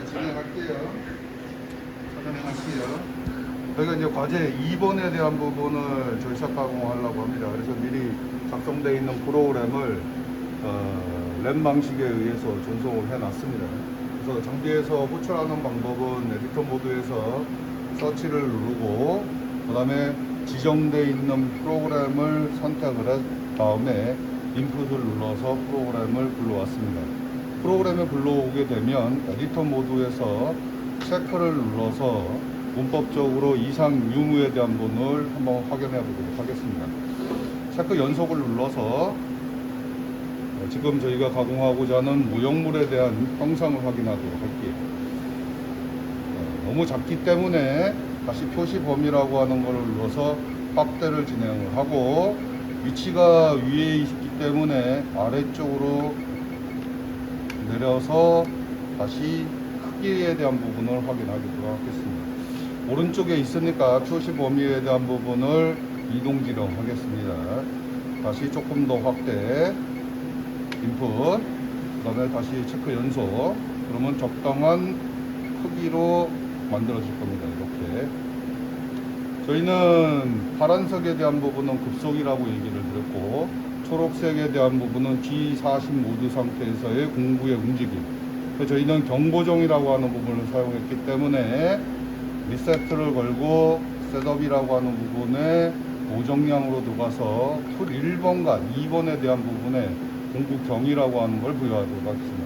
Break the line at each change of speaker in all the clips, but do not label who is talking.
진행할게요. 저희가 이제 과제 2번에 대한 부분을 절삭 가공하려고 합니다. 그래서 미리 작성되어 있는 프로그램을 램 방식에 의해서 전송을 해놨습니다. 그래서 장비에서 호출하는 방법은 에디터 모드에서 서치를 누르고 그 다음에 지정되어 있는 프로그램을 선택을 한 다음에 인풋을 눌러서 프로그램을 불러왔습니다. 프로그램을 불러오게 되면 에디터 모드에서 체크를 눌러서 문법적으로 이상 유무에 대한 부분을 한번 확인해 보도록 하겠습니다. 체크 연속을 눌러서 지금 저희가 가공하고자 하는 무형물에 대한 형상을 확인하도록 할게요. 너무 작기 때문에 다시 표시 범위라고 하는 것을 눌러서 확대를 진행을 하고, 위치가 위에 있기 때문에 아래쪽으로 내려서 다시 크기에 대한 부분을 확인하도록 하겠습니다. 오른쪽에 있으니까 표시 범위에 대한 부분을 이동 지령하겠습니다. 다시 조금 더 확대, 인풋, 그 다음에 다시 체크 연속. 그러면 적당한 크기로 만들어질 겁니다. 이렇게. 저희는 파란색에 대한 부분은 급속이라고 얘기를 드렸고, 초록색에 대한 부분은 G40 모드 상태에서의 공구의 움직임. 저희는 경보종이라고 하는 부분을 사용했기 때문에 리세트를 걸고 셋업이라고 하는 부분에 고정량으로 들어가서 툴 1번과 2번에 대한 부분에 공구 경이라고 하는 걸 부여하도록 하겠습니다.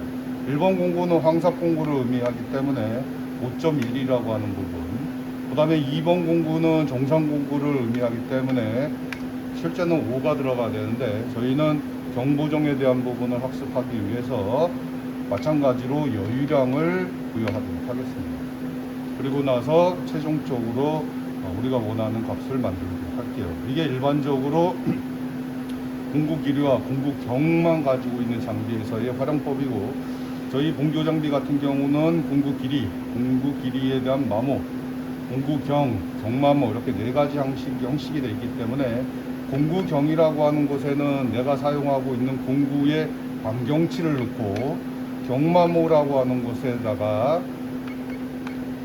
1번 공구는 황삭 공구를 의미하기 때문에 5.1이라고 하는 부분, 그 다음에 2번 공구는 정상 공구를 의미하기 때문에 실제는 5가 들어가야 되는데, 저희는 경보종에 대한 부분을 학습하기 위해서 마찬가지로 여유량을 부여하도록 하겠습니다. 그리고 나서 최종적으로 우리가 원하는 값을 만들도록 할게요. 이게 일반적으로 공구 길이와 공구 경만 가지고 있는 장비에서의 활용법이고, 저희 봉조 장비 같은 경우는 공구 길이에 대한 마모, 공구 경, 경마모 이렇게 네 가지 형식이 되어 있기 때문에, 공구 경이라고 하는 곳에는 내가 사용하고 있는 공구의 반경치를 넣고, 경마모라고 하는 곳에다가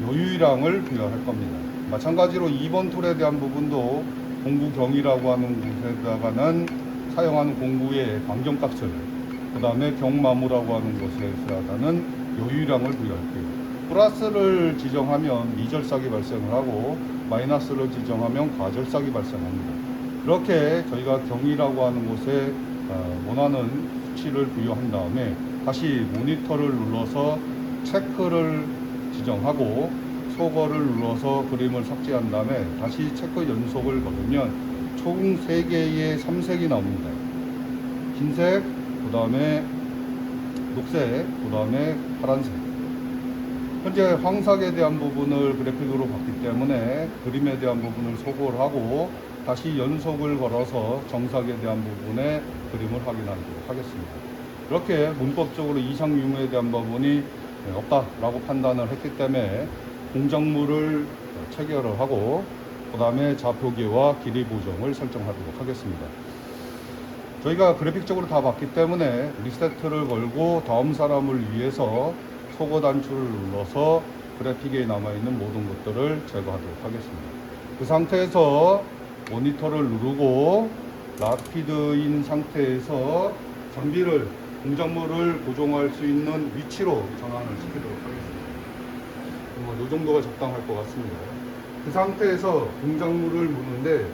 여유량을 부여할 겁니다. 마찬가지로 2번 툴에 대한 부분도 공구경이라고 하는 곳에다가는 사용하는 공구의 반경값을, 그 다음에 경마모라고 하는 곳에다가는 여유량을 부여할게요. 플러스를 지정하면 미절삭이 발생을 하고, 마이너스를 지정하면 과절삭이 발생합니다. 그렇게 저희가 경이라고 하는 곳에 원하는 수치를 부여한 다음에 다시 모니터를 눌러서 체크를 지정하고 소거를 눌러서 그림을 삭제한 다음에 다시 체크 연속을 걸으면 총 3개의 삼색이 나옵니다. 흰색, 그 다음에 녹색, 그 다음에 파란색. 현재 황색에 대한 부분을 그래픽으로 봤기 때문에 그림에 대한 부분을 소거를 하고 다시 연속을 걸어서 정삭에 대한 부분에 그림을 확인하도록 하겠습니다. 이렇게 문법적으로 이상 유무에 대한 부분이 없다라고 판단을 했기 때문에 공작물을 체결을 하고, 그 다음에 좌표기와 길이 보정을 설정하도록 하겠습니다. 저희가 그래픽적으로 다 봤기 때문에 리세트를 걸고 다음 사람을 위해서 소거 단추를 눌러서 그래픽에 남아있는 모든 것들을 제거하도록 하겠습니다. 그 상태에서 모니터를 누르고 라피드인 상태에서 장비를, 공작물을 고정할 수 있는 위치로 전환을 시키도록 하겠습니다. 이 정도가 적당할 것 같습니다. 그 상태에서 공작물을 무는데,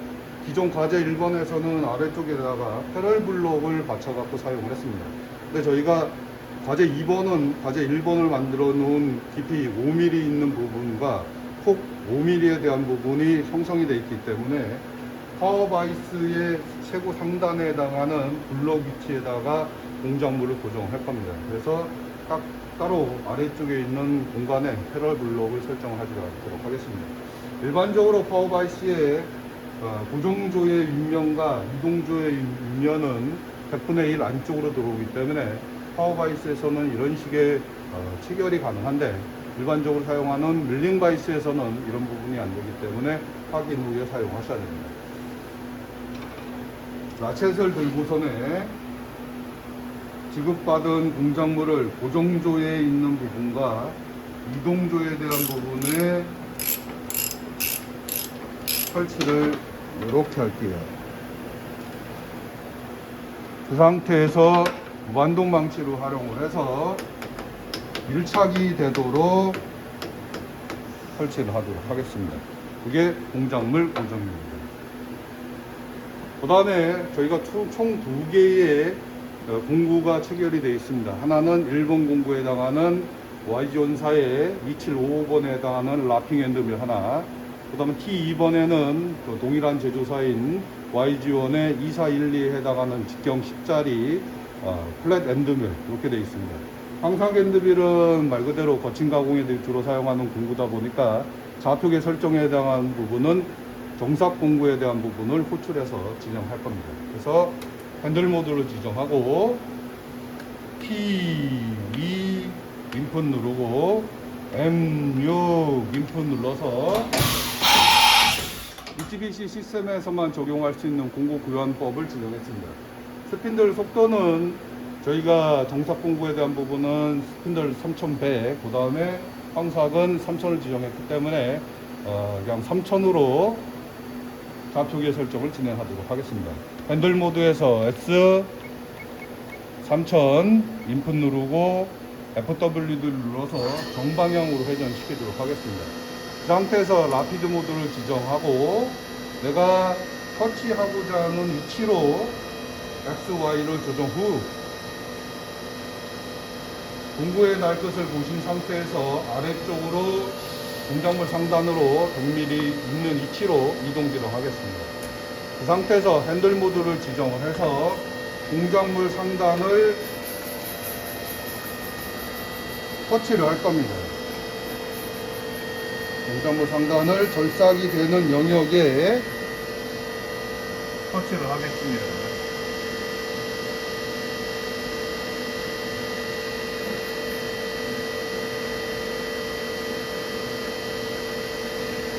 기존 과제 1번에서는 아래쪽에다가 패럴 블록을 받쳐갖고 사용을 했습니다. 근데 저희가 과제 2번은 과제 1번을 만들어 놓은 깊이 5mm 있는 부분과 폭 5mm에 대한 부분이 형성이 되어 있기 때문에 파워바이스의 최고 상단에 해당하는 블록 위치에다가 공작물을 고정할 겁니다. 그래서 딱 따로 아래쪽에 있는 공간에 패럴 블록을 설정하도록 하겠습니다. 일반적으로 파워바이스의 고정조의 윗면과 이동조의 윗면은 100분의 1 안쪽으로 들어오기 때문에 파워바이스에서는 이런 식의 체결이 가능한데, 일반적으로 사용하는 밀링바이스에서는 이런 부분이 안 되기 때문에 확인 후에 사용하셔야 됩니다. 라쳇을 들고서는 지급받은 공작물을 고정조에 있는 부분과 이동조에 대한 부분에 설치를 이렇게 할게요. 그 상태에서 무반동 방치로 활용을 해서 밀착이 되도록 설치를 하도록 하겠습니다. 그게 공작물 고정입니다. 그 다음에 저희가 총 2개의 공구가 체결이 되어 있습니다. 하나는 1번 공구에 해당하는 YG온사의 2755번에 해당하는 라핑 엔드밀 하나, 그 다음에 T2번에는 동일한 제조사인 YG원의 2412에 해당하는 직경 10짜리 플랫 엔드밀 이렇게 되어 있습니다. 황삭 엔드밀은 말 그대로 거친 가공에 주로 사용하는 공구다 보니까 좌표계 설정에 해당하는 부분은 정삭 공구에 대한 부분을 호출해서 지정할 겁니다. 그래서 핸들 모드를 지정하고 P2 인풋 누르고 M6 인풋 눌러서 미쯔비시 시스템에서만 적용할 수 있는 공구 교환법을 지정했습니다. 스핀들 속도는 저희가 정삭 공구에 대한 부분은 스핀들 3100, 그 다음에 황삭은 3000을 지정했기 때문에 그냥 3000으로 좌표계 설정을 진행하도록 하겠습니다. 핸들 모드에서 S 3000 인풋 누르고 FW를 눌러서 정방향으로 회전시키도록 하겠습니다. 그 상태에서 라피드 모드를 지정하고 내가 터치하고자 하는 위치로 X, Y를 조정 후 공구의 날 것을 보신 상태에서 아래쪽으로 공작물 상단으로 100mm 있는 위치로 이동하도록 하겠습니다. 그 상태에서 핸들 모드를 지정을 해서 공작물 상단을 터치를 할 겁니다. 공작물 상단을 절삭이 되는 영역에 터치를 하겠습니다.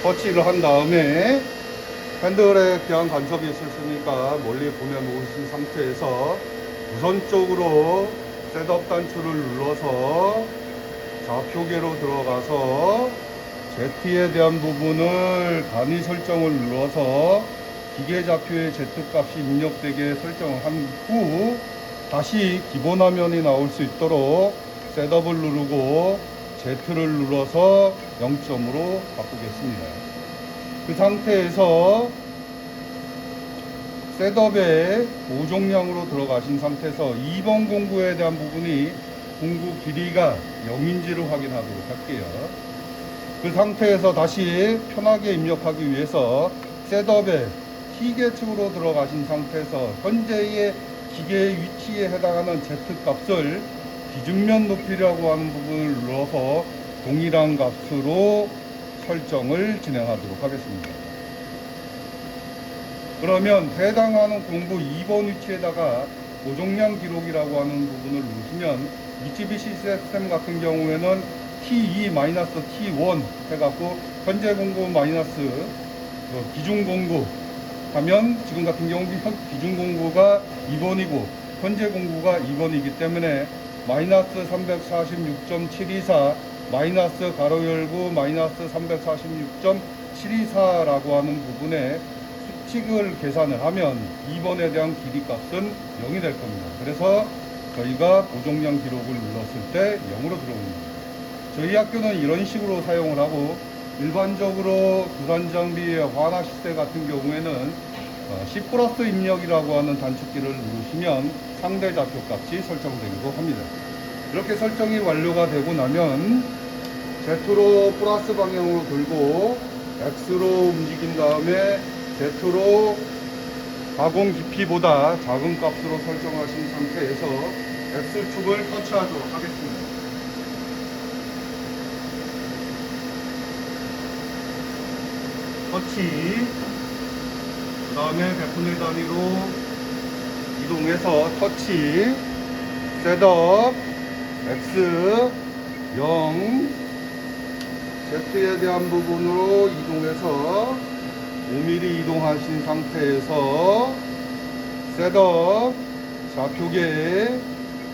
터치를 한 다음에 핸들에 귀한 간섭이 있었으니까 멀리 보내놓으신 상태에서 우선적으로 셋업 단추를 눌러서 좌표계로 들어가서 Z에 대한 부분을 단위 설정을 눌러서 기계 좌표의 Z 값이 입력되게 설정을 한 후 다시 기본 화면이 나올 수 있도록 셋업을 누르고 Z를 눌러서 0점으로 바꾸겠습니다. 그 상태에서 셋업에 고정량으로 들어가신 상태에서 2번 공구에 대한 부분이 공구 길이가 0인지를 확인하도록 할게요. 그 상태에서 다시 편하게 입력하기 위해서 셋업에 T계측으로 들어가신 상태에서 현재의 기계의 위치에 해당하는 Z 값을 기준면 높이라고 하는 부분을 눌러서 동일한 값으로 설정을 진행하도록 하겠습니다. 그러면 해당하는 공구 2번 위치에다가 고정량 기록이라고 하는 부분을 누르시면 미쯔비시 시스템 같은 경우에는 T2-T1 해갖고 현재 공구 마이너스 기준 공구 하면 지금 같은 경우 기준 공구가 2번이고 현재 공구가 2번이기 때문에 마이너스 346.724 마이너스 가로 열고 마이너스 346.724라고 하는 부분에 수칙을 계산을 하면 2번에 대한 길이 값은 0이 될 겁니다. 그래서 저희가 고정량 기록을 눌렀을 때 0으로 들어옵니다. 저희 학교는 이런 식으로 사용을 하고 일반적으로 두산 장비의 화나 시세 같은 경우에는 C 플러스 입력이라고 하는 단축키를 누르시면 상대 좌표 값이 설정되기도 합니다. 이렇게 설정이 완료가 되고 나면 Z로 플러스 방향으로 들고 X로 움직인 다음에 Z로 가공 깊이보다 작은 값으로 설정하신 상태에서 X축을 터치하도록 하겠습니다. 터치, 그 다음에 100분의 단위로 이동해서 터치, 셋업, X, 0, Z에 대한 부분으로 이동해서 5mm 이동하신 상태에서 셋업, 좌표계,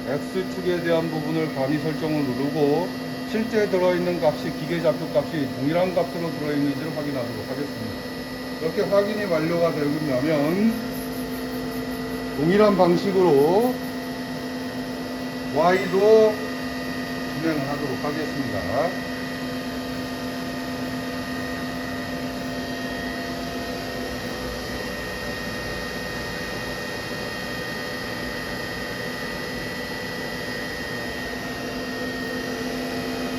X축에 대한 부분을 간이 설정을 누르고 실제 들어있는 값이 기계 좌표 값이 동일한 값으로 들어있는지를 확인하도록 하겠습니다. 이렇게 확인이 완료가 되면 동일한 방식으로 Y도 진행을 하도록 하겠습니다.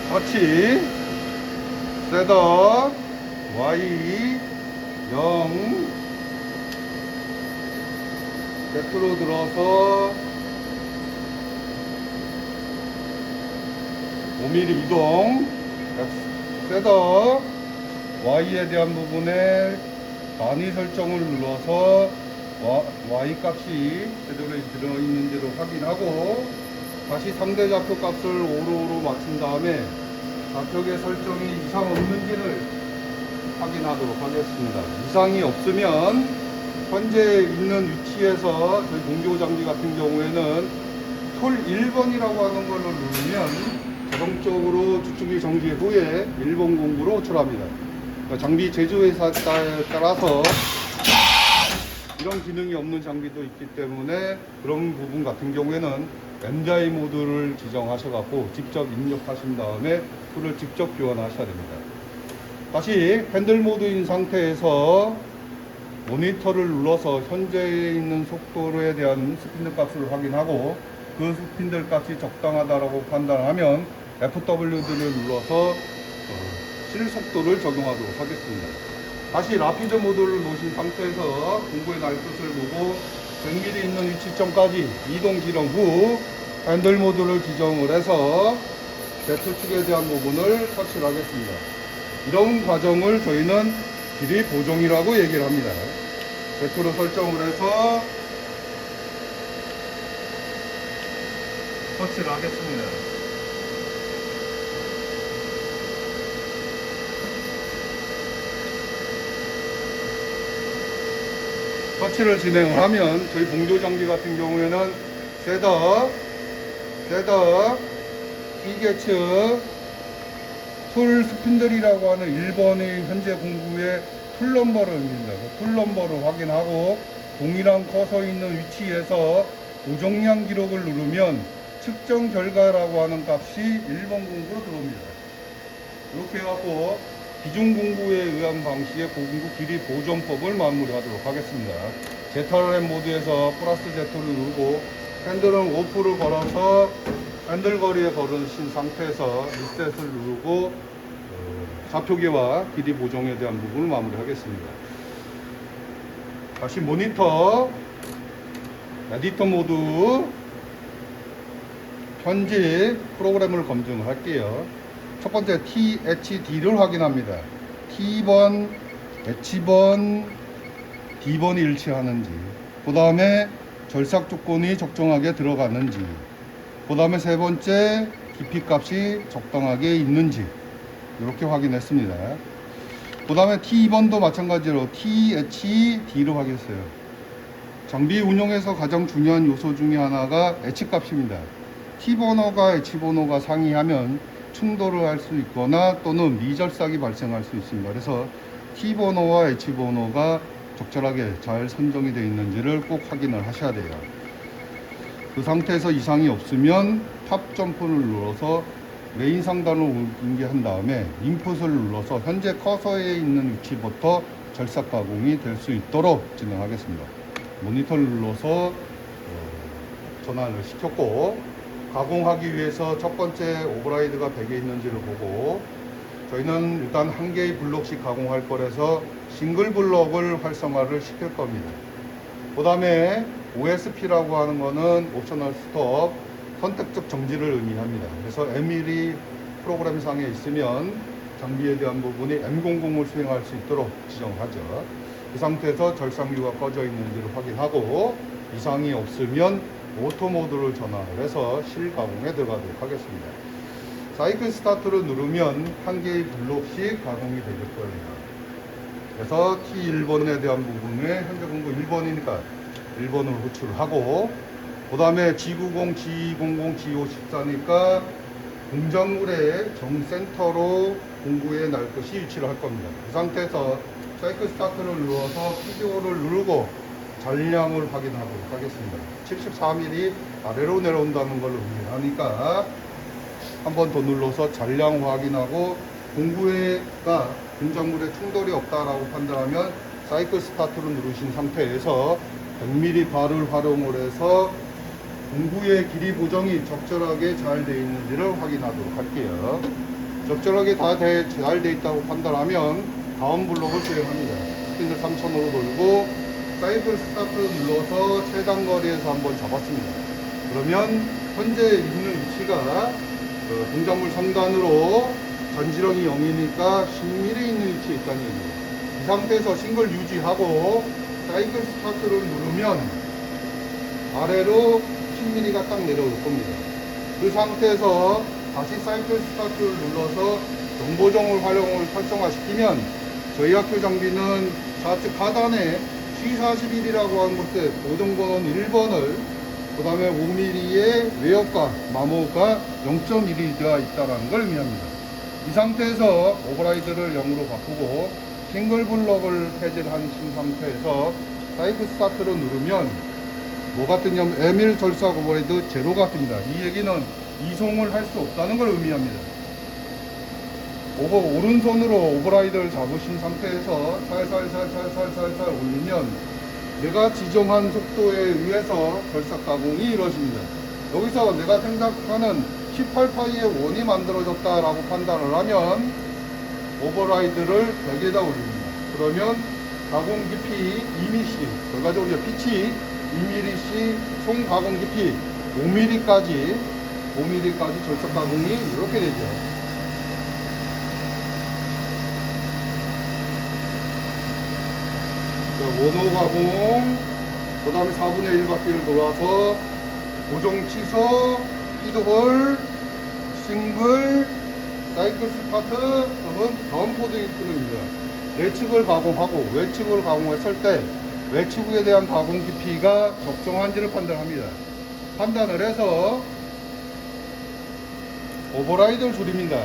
터치, 셋업, Y 0, Z로 들어서 5mm 이동, 셋업, Y에 대한 부분에 단위 설정을 눌러서 Y 값이 제대로 들어있는지를 확인하고 다시 상대 좌표 값을 5로 맞춘 다음에 좌표계 설정이 이상 없는지를 확인하도록 하겠습니다. 이상이 없으면 현재 있는 위치에서 저희 공조 장비 같은 경우에는 툴 1번이라고 하는 걸로 누르면 자동적으로 주축이 정지 후에 1번 공구로 호출합니다. 그러니까 장비 제조회사에 따라서 이런 기능이 없는 장비도 있기 때문에 그런 부분 같은 경우에는 MDI 모드를 지정하셔갖고 직접 입력하신 다음에 툴을 직접 교환하셔야 됩니다. 다시 핸들 모드인 상태에서 모니터를 눌러서 현재 있는 속도에 대한 스피드 값을 확인하고 그 스피드 값이 적당하다고 판단하면 FW를 눌러서 실속도를 적용하도록 하겠습니다. 다시 라피드 모드를 놓으신 상태에서 공구의 날것을 보고 100mm 있는 위치점까지 이동 지령 후 핸들 모드를 지정을 해서 Z축에 대한 부분을 터치를 하겠습니다. 이런 과정을 저희는 길이 보정이라고 얘기를 합니다. Z로 설정을 해서 터치를 하겠습니다. 터치를 진행을 하면 저희 공조 장비 같은 경우에는 셋업, T계측, 툴 스핀들이라고 하는 1번의 현재 공구의 툴 넘버를 입니다. 그 툴 넘버를 확인하고 동일한 커서 있는 위치에서 고정량 기록을 누르면 측정 결과라고 하는 값이 1번 공구로 들어옵니다. 이렇게 해갖고 기준 공구에 의한 방식의 공구 길이 보존법을 마무리하도록 하겠습니다. ZRM 모드에서 플러스 Z를 누르고 핸들은 오프를 걸어서 핸들 거리에 걸으신 상태에서 리셋을 누르고 좌표계와 길이 보정에 대한 부분을 마무리하겠습니다. 다시 모니터 에디터 모드 편집 프로그램을 검증을 할게요. 첫 번째 THD를 확인합니다. T번, H번, D번이 일치하는지, 그 다음에 절삭 조건이 적정하게 들어가는지, 그 다음에 세 번째 깊이 값이 적당하게 있는지 이렇게 확인했습니다. 그 다음에 T번도 마찬가지로 THD를 확인했어요. 장비 운영에서 가장 중요한 요소 중에 하나가 H값입니다. T번호가 H번호가 상이하면 충돌을 할 수 있거나 또는 미절삭이 발생할 수 있습니다. 그래서 T번호와 H번호가 적절하게 잘 선정이 되어 있는지를 꼭 확인을 하셔야 돼요. 그 상태에서 이상이 없으면 탑 점프를 눌러서 메인 상단을 옮기한 다음에 인풋을 눌러서 현재 커서에 있는 위치부터 절삭 가공이 될 수 있도록 진행하겠습니다. 모니터를 눌러서 전환을 시켰고, 가공하기 위해서 첫 번째 오버라이드가 100에 있는지를 보고, 저희는 일단 한 개의 블록씩 가공할 거라서 싱글 블록을 활성화를 시킬 겁니다. 그 다음에 OSP라고 하는 거는 옵셔널 스톱, 선택적 정지를 의미합니다. 그래서 M1이 프로그램상에 있으면 장비에 대한 부분이 M00을 수행할 수 있도록 지정하죠. 그 상태에서 절삭류가 꺼져 있는지를 확인하고 이상이 없으면 오토 모드를 전환을 해서 실가공에 들어가도록 하겠습니다. 사이클 스타트를 누르면 한 개의 블록씩 가공이 되실 거예요. 그래서 T1번에 대한 부분에 현재 공구 1번이니까 1번으로 호출을 하고, 그 다음에 G90, G200, G54니까 공작물의 정센터로 공구에 날 것이 위치를 할 겁니다. 이 상태에서 사이클 스타트를 눌러서 PDO를 누르고 잔량을 확인하도록 하겠습니다. 74mm 아래로 내려온다는 걸 의미하니까 한 번 더 눌러서 잔량 확인하고 공구에가 공작물에 충돌이 없다라고 판단하면 사이클 스타트를 누르신 상태에서 100mm 발을 활용을 해서 공구의 길이 보정이 적절하게 잘 되어 있는지를 확인하도록 할게요. 적절하게 다 잘 되어 있다고 판단하면 다음 블록을 수행합니다. 스핀을 3000으로 돌고 사이클 스타트 눌러서 최단 거리에서 한번 잡았습니다. 그러면 현재 있는 위치가 공작물 상단으로 전지렁이 0이니까 10mm 있는 위치에 있다는 얘기예요. 이 상태에서 싱글 유지하고 사이클 스타트를 누르면 아래로 10mm가 딱 내려올 겁니다. 그 상태에서 다시 사이클 스타트를 눌러서 정보정을 활용을 활성화시키면 저희 학교 장비는 좌측 하단에 C41이라고 하는 곳에 보정번호 1번을 그 다음에 5mm의 외역과 마모가 0.1이 되어 있다는 걸 의미합니다. 이 상태에서 오버라이드를 0으로 바꾸고 싱글 블럭을 해제를 하신 상태에서 사이클 스타트를 누르면 뭐가 뜨냐면 M1 절삭 오버라이드 제로가 뜹니다. 이 얘기는 이송을 할 수 없다는 걸 의미합니다. 오른손으로 오버라이드를 잡으신 상태에서 살살 올리면 내가 지정한 속도에 의해서 절삭 가공이 이루어집니다. 여기서 내가 생각하는 18파이의 원이 만들어졌다라고 판단을 하면 오버라이드를 100에다 올립니다. 그러면 가공 깊이 2mm, 결과적으로 피치 2mm씩 총 가공 깊이 5mm까지 절삭 가공이 이렇게 되죠. 원호 가공, 그 다음에 4분의 1바퀴를 돌아서 고정 취소, 피드홀, 싱글, 사이클 스타트, 그러면 다음 코드가 뜨입니다. 내측을 가공하고 외측을 가공했을 때 외측에 대한 가공 깊이가 적정한지를 판단합니다. 판단을 해서 오버라이드를 줄입니다.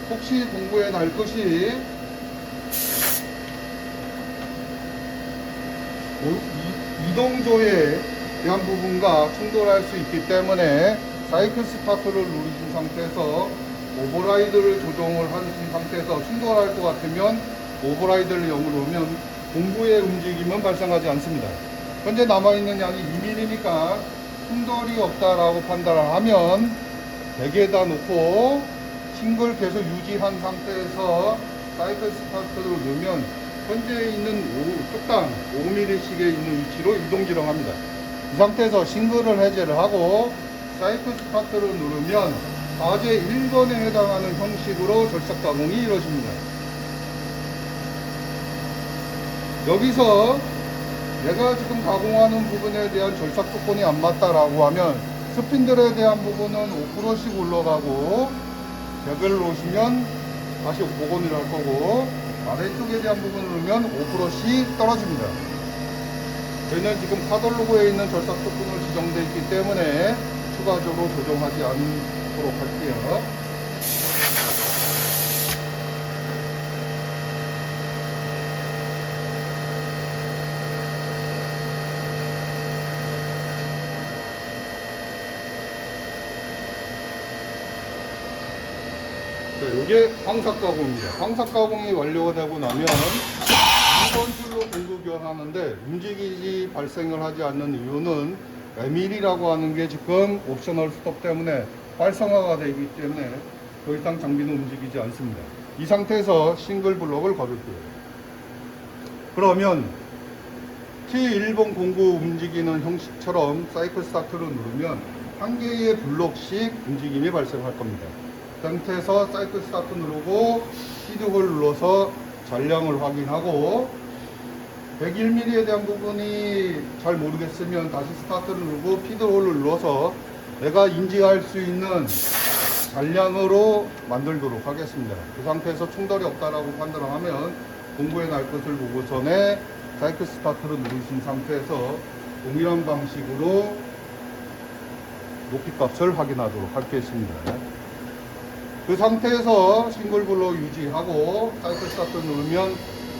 혹시 공구에 날 것이 이동조에 대한 부분과 충돌할 수 있기 때문에 사이클 스타트를 누르신 상태에서 오버라이드를 조정을 하신 상태에서 충돌할 것 같으면 오버라이드를 0으로 놓으면 공구의 움직임은 발생하지 않습니다. 현재 남아있는 양이 2mm니까 충돌이 없다라고 판단을 하면 100에다 놓고 싱글 계속 유지한 상태에서 사이클 스타트를 넣으면 현재 있는 쪽당 5mm씩에 있는 위치로 이동 지령합니다. 이 상태에서 싱글을 해제를 하고 사이클 스타트를 누르면 과제 1번에 해당하는 형식으로 절삭 가공이 이루어집니다. 여기서 내가 지금 가공하는 부분에 대한 절삭 조건이 안 맞다라고 하면 스핀들에 대한 부분은 5%씩 올라가고 100을 놓으시면 다시 복원을 할 거고 아래쪽에 대한 부분을 넣으면 5%씩 떨어집니다. 저희는 지금 카탈로그에 있는 절삭 조건을 지정되어 있기 때문에 추가적으로 조정하지 않도록 할게요. 이게 광삭 가공입니다. 광삭 가공이 완료가 되고 나면 2번 줄로 공구 교환하는데 움직이지 발생을 하지 않는 이유는 M1이라고 하는 게 지금 옵셔널 스톱 때문에 활성화가 되기 때문에 더 이상 장비는 움직이지 않습니다. 이 상태에서 싱글 블록을 걸을게요. 그러면 T1번 공구 움직이는 형식처럼 사이클 스타트를 누르면 한 개의 블록씩 움직임이 발생할 겁니다. 그 상태에서 사이클 스타트 누르고 피드홀 눌러서 잔량을 확인하고 101mm에 대한 부분이 잘 모르겠으면 다시 스타트를 누르고 피드홀을 눌러서 내가 인지할 수 있는 잔량으로 만들도록 하겠습니다. 그 상태에서 충돌이 없다라고 판단을 하면 공구에 날 것을 보고선에 사이클 스타트를 누르신 상태에서 동일한 방식으로 높이 값을 확인하도록 하겠습니다. 그 상태에서 싱글블록 유지하고 사이클 스타트 누르면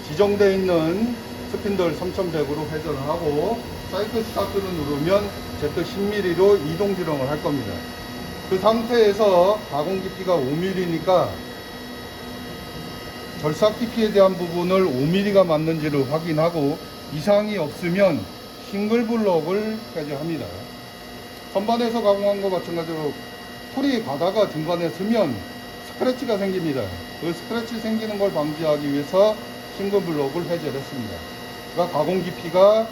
지정되어 있는 스핀들 3100으로 회전을 하고 사이클 스타트를 누르면 Z10mm로 이동 지렁을 할 겁니다. 그 상태에서 가공 깊이가 5mm니까 절삭 깊이에 대한 부분을 5mm가 맞는지를 확인하고 이상이 없으면 싱글블록을 해제합니다. 선반에서 가공한 거 마찬가지로 툴이 가다가 중간에 서면 스크래치가 생깁니다. 그 스크래치 생기는 걸 방지하기 위해서 싱글블록을 해제를 했습니다. 그러니까 가공 깊이가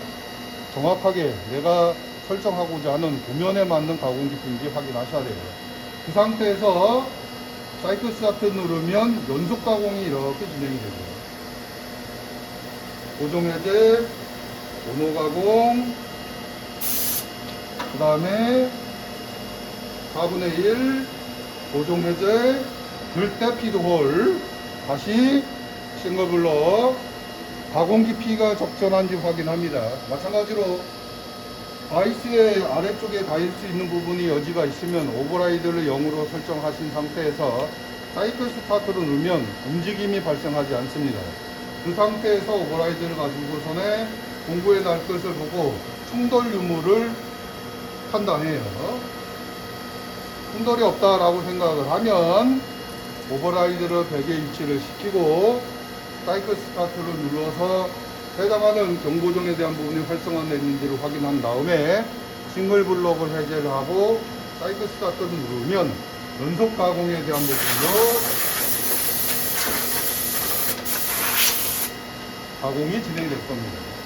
정확하게 내가 설정하고자 하는 도면에 맞는 가공 깊이인지 확인하셔야 돼요. 그 상태에서 사이클 스타트 누르면 연속 가공이 이렇게 진행이 되죠. 고정 해제, 오노 가공, 그 다음에 4분의 1 고정 해제, 들때 피드홀, 다시 싱글블록, 가공 깊이가 적절한지 확인합니다. 마찬가지로 바이스의 아래쪽에 닿을 수 있는 부분이 여지가 있으면 오버라이드를 0으로 설정하신 상태에서 사이클 스타트를 누르면 움직임이 발생하지 않습니다. 그 상태에서 오버라이드를 가지고서는 공구에 날 것을 보고 충돌 유무를 판단해요. 충돌이 없다라고 생각을 하면 오버라이드를 베개 위치를 시키고 사이클 스타트를 눌러서 해당하는 경고등에 대한 부분이 활성화됐는지를 확인한 다음에 싱글블록을 해제를 하고 사이클 스타트를 누르면 연속 가공에 대한 부분으로 가공이 진행될 겁니다.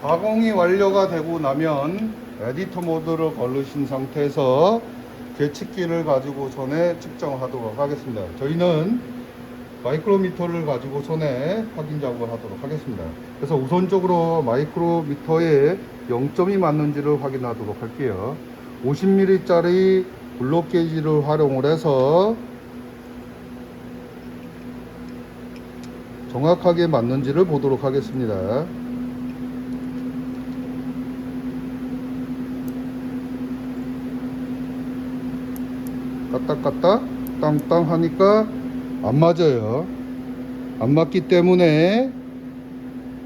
가공이 완료가 되고 나면 에디터 모드를 걸으신 상태에서 계측기를 가지고 손에 측정하도록 하겠습니다. 저희는 마이크로미터를 가지고 손에 확인 작업을 하도록 하겠습니다. 그래서 우선적으로 마이크로미터에 0점이 맞는지를 확인하도록 할게요. 50mm 짜리 블록 게이지를 활용을 해서 정확하게 맞는지를 보도록 하겠습니다. 까딱까딱 땅땅 하니까 안 맞아요. 안 맞기 때문에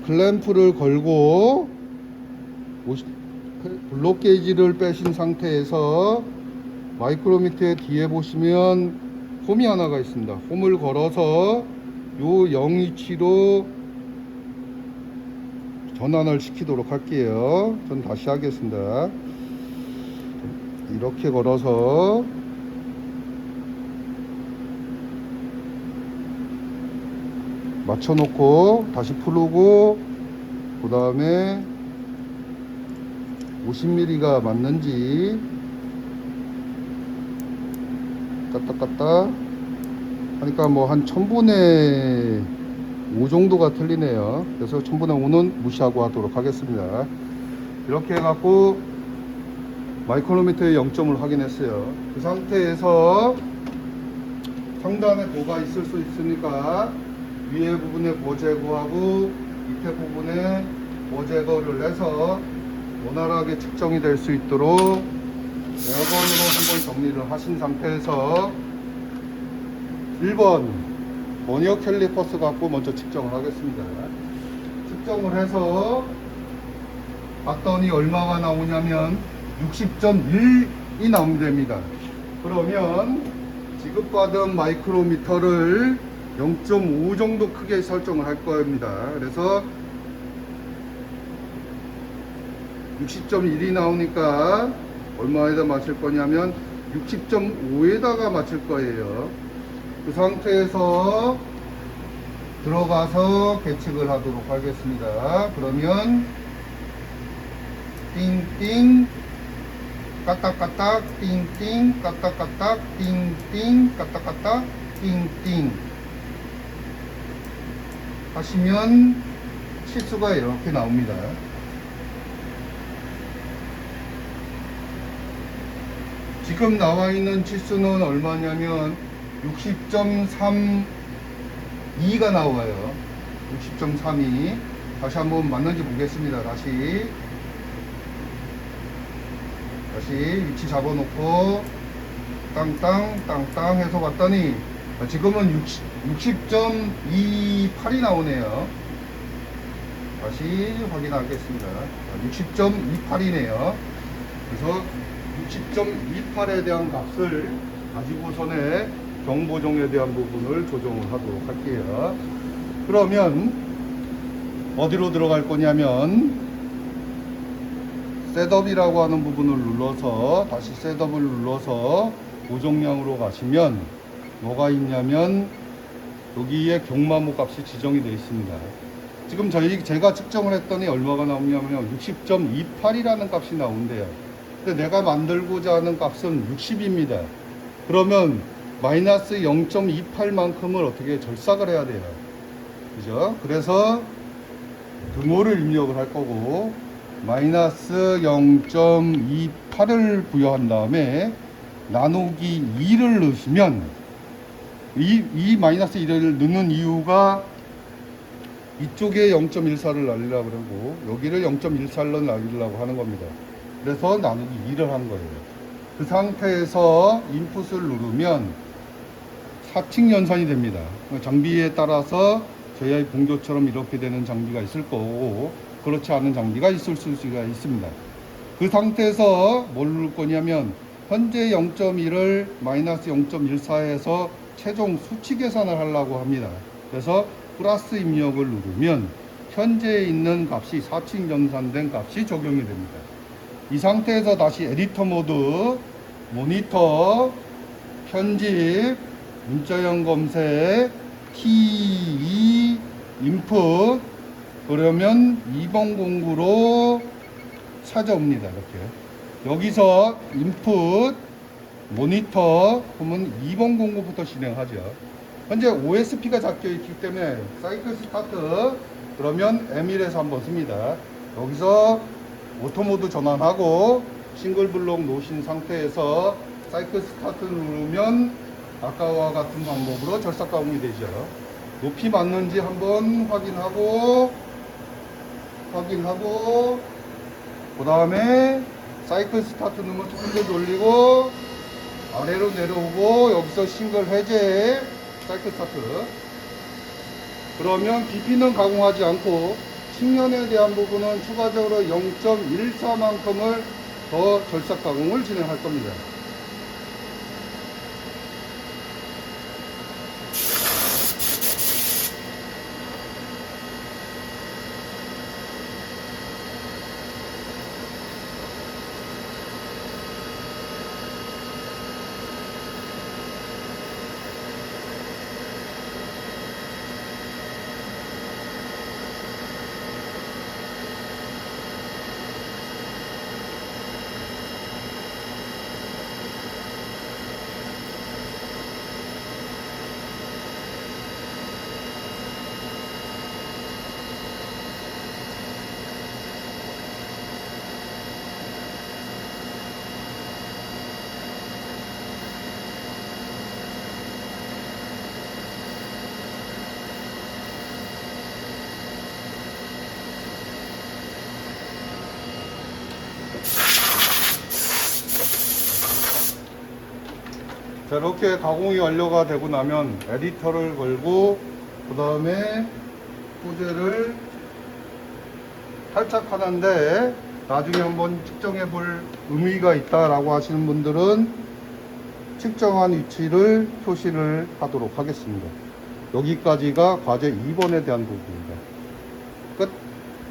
클램프를 걸고 블록 게이지를 빼신 상태에서 마이크로미터의 뒤에 보시면 홈이 하나가 있습니다. 홈을 걸어서 요 0 위치로 전환을 시키도록 할게요. 전 다시 하겠습니다. 이렇게 걸어서 맞춰놓고 다시 풀고 그 다음에 50mm가 맞는지 까딱까딱 하니까 뭐 한 1000분의 5 정도가 틀리네요. 그래서 1000분의 5는 무시하고 하도록 하겠습니다. 이렇게 해갖고 마이크로미터의 0점을 확인했어요. 그 상태에서 상단에 도가 있을 수 있으니까 위에 부분에 보 제거하고 밑에 부분에 보 제거를 해서 원활하게 측정이 될 수 있도록 에어건으로 한번 정리를 하신 상태에서 1번 버니어 캘리퍼스 갖고 먼저 측정을 하겠습니다. 측정을 해서 봤더니 얼마가 나오냐면 60.1이 나오면 됩니다. 그러면 지급받은 마이크로미터를 0.5 정도 크게 설정을 할 겁니다. 그래서 60.1이 나오니까 얼마에다 맞출 거냐면 60.5에다가 맞출 거예요. 그 상태에서 들어가서 계측을 하도록 하겠습니다. 그러면 띵띵 까딱까딱 띵띵 까딱까딱 띵띵 까딱까딱 띵띵 하시면 치수가 이렇게 나옵니다. 지금 나와 있는 치수는 얼마냐면 60.32가 나와요. 60.32. 다시 한번 맞는지 보겠습니다. 다시 위치 잡아놓고 땅땅 해서 봤더니 지금은 60.28이 나오네요. 다시 확인하겠습니다. 60.28이네요. 그래서 60.28에 대한 값을 가지고선에 경보종에 대한 부분을 조정을 하도록 할게요. 그러면 어디로 들어갈 거냐면 셋업이라고 하는 부분을 눌러서 다시 셋업을 눌러서 고정량으로 가시면 뭐가 있냐면 여기에 경마모 값이 지정이 되어 있습니다. 지금 제가 측정을 했더니 얼마가 나오냐면 60.28이라는 값이 나온대요. 근데 내가 만들고자 하는 값은 60입니다. 그러면 마이너스 0.28만큼을 어떻게 절삭을 해야 돼요. 그죠? 그래서 등호를 입력을 할 거고 마이너스 0.28을 부여한 다음에 나누기 2를 넣으시면 이 마이너스 1을 넣는 이유가 이쪽에 0.14를 날리려고 그러고 여기를 0.14를 날리려고 하는 겁니다. 그래서 나누기 2를 하는 거예요. 그 상태에서 인풋을 누르면 4층 연산이 됩니다. 장비에 따라서 JI 공조처럼 이렇게 되는 장비가 있을 거고 그렇지 않은 장비가 있을 수가 있습니다. 그 상태에서 뭘 누를 거냐면 현재 0.1을 마이너스 0.14에서 최종 수치 계산을 하려고 합니다. 그래서 플러스 입력을 누르면 현재 있는 값이 4층 연산된 값이 적용이 됩니다. 이 상태에서 다시 에디터 모드, 모니터, 편집, 문자형 검색, T2, 인풋, 그러면 2번 공구로 찾아옵니다. 이렇게. 여기서 인풋, 모니터, 그러면 2번 공구부터 진행하죠. 현재 OSP가 잡혀 있기 때문에 사이클 스타트, 그러면 M1에서 한번 씁니다. 여기서 오토모드 전환하고 싱글 블록 놓으신 상태에서 사이클 스타트 누르면 아까와 같은 방법으로 절삭 가공이 되죠. 높이 맞는지 한번 확인하고 그 다음에 사이클 스타트 누르면 조금 더 돌리고 아래로 내려오고 여기서 싱글 해제 사이클 스타트. 그러면 BP는 가공하지 않고 측면에 대한 부분은 추가적으로 0.14만큼을 더 절삭 가공을 진행할 겁니다. 자, 이렇게 가공이 완료가 되고 나면 에디터를 걸고 그 다음에 소재를 탈착하는데 나중에 한번 측정해 볼 의미가 있다라고 하시는 분들은 측정한 위치를 표시를 하도록 하겠습니다. 여기까지가 과제 2번에 대한 부분입니다.